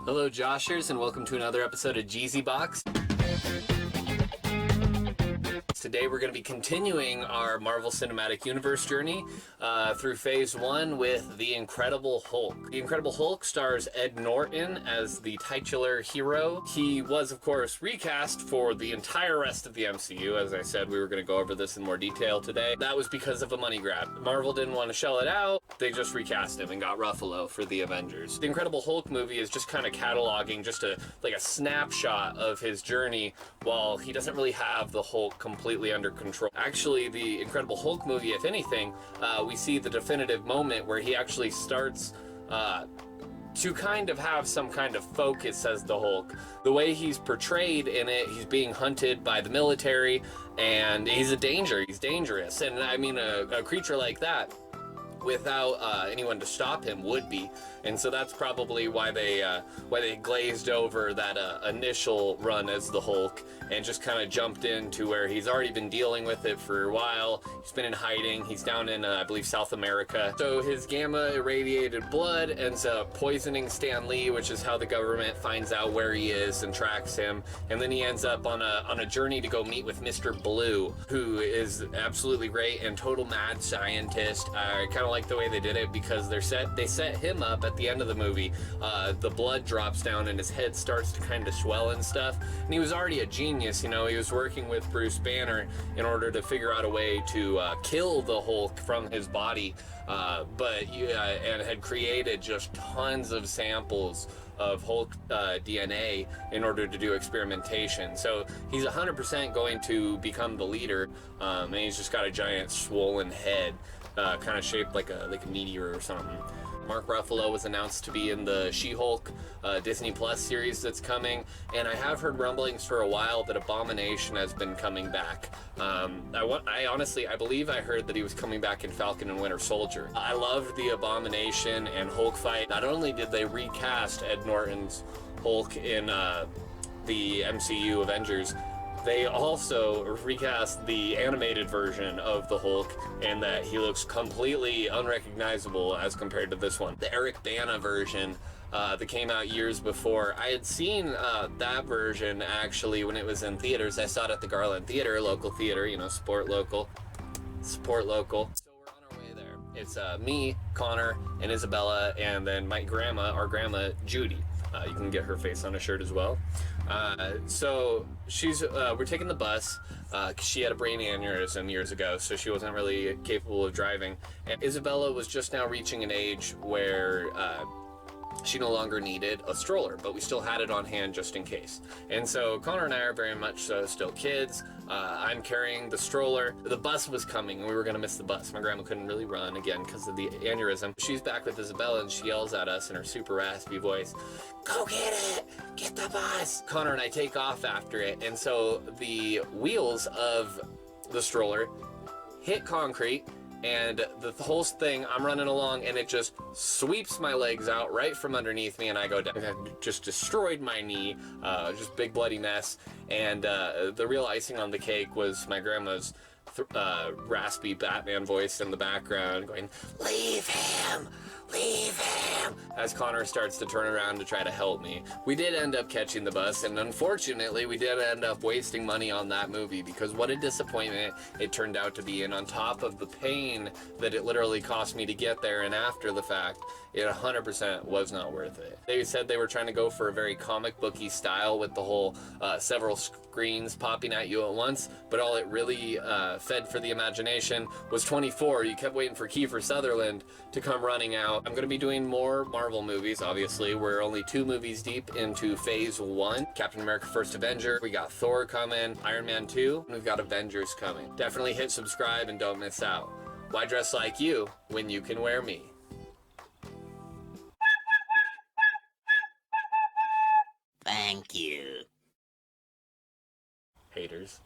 Hello Joshers, and welcome to another episode of JEEZEEbox. Today we're going to be continuing our Marvel Cinematic Universe journey through Phase 1 with The Incredible Hulk. The Incredible Hulk stars Ed Norton as the titular hero. He was, of course, recast for the entire rest of the MCU. As I said, we were going to go over this in more detail today. That was because of a money grab. Marvel didn't want to shell it out. They just recast him and got Ruffalo for the Avengers. The Incredible Hulk movie is just kind of cataloging just a snapshot of his journey while he doesn't really have the Hulk completely under control. Actually, the Incredible Hulk movie, if anything, we see the definitive moment where he actually starts to kind of have some kind of focus as the Hulk. The way he's portrayed in it, he's being hunted by the military, and he's a danger. He's dangerous. And I mean, a creature like that, without anyone to stop him, would be. And so that's probably why they glazed over that initial run as the Hulk and just kind of jumped into where he's already been dealing with it for a while. He's been in hiding. He's down in, I believe, South America. So his gamma irradiated blood ends up poisoning Stan Lee, which is how the government finds out where he is and tracks him. And then he ends up on a journey to go meet with Mr. Blue, who is absolutely great and total mad scientist. I kind of like the way they did it because they set him up at the end of the movie. The blood drops down and his head starts to kind of swell and stuff. And he was already a genius, you know. He was working with Bruce Banner in order to figure out a way to kill the Hulk from his body, and had created just tons of samples of Hulk DNA in order to do experimentation. So he's 100% going to become the leader, and he's just got a giant swollen head, kind of shaped like a meteor or something. Mark Ruffalo was announced to be in the She-Hulk Disney Plus series that's coming, and I have heard rumblings for a while that Abomination has been coming back. I believe I heard that he was coming back in Falcon and Winter Soldier. I loved the Abomination and Hulk fight. Not only did they recast Ed Norton's Hulk in the MCU Avengers, they also recast the animated version of the Hulk, and that he looks completely unrecognizable as compared to this one. The Eric Bana version that came out years before, I had seen that version actually when it was in theaters. I saw it at the Garland Theater, local theater, you know, support local. So we're on our way there. It's me, Connor, and Isabella, and then my grandma, our grandma, Judy. You can get her face on a shirt as well. So we're taking the bus, 'cause she had a brain aneurysm years ago, so she wasn't really capable of driving. And Isabella was just now reaching an age where she no longer needed a stroller, but we still had it on hand just in case. And so Connor and I are very much still kids. I'm carrying the stroller. The bus was coming and we were gonna miss the bus. My grandma couldn't really run again because of the aneurysm. She's back with Isabella and she yells at us in her super raspy voice, "Go get it! Get the bus!" Connor and I take off after it, and so the wheels of the stroller hit concrete, and the whole thing, I'm running along and it just sweeps my legs out right from underneath me and I go down. It had just destroyed my knee, just big bloody mess. And the real icing on the cake was my grandma's raspy Batman voice in the background going, "Leave him! Leave him!" as Connor starts to turn around to try to help me. We did end up catching the bus, and unfortunately we did end up wasting money on that movie because what a disappointment it turned out to be. And on top of the pain that it literally cost me to get there and after the fact, it 100% was not worth it. They said they were trying to go for a very comic booky style with the whole several screens popping at you at once, but all it really fed for the imagination was 24. You kept waiting for Kiefer Sutherland to come running out. I'm going to be doing more Marvel movies, obviously. We're only 2 movies deep into Phase 1. Captain America First Avenger, we got Thor coming, Iron Man 2, and we've got Avengers coming. Definitely hit subscribe and don't miss out. Why dress like you when you can wear me? Thank you. Haters.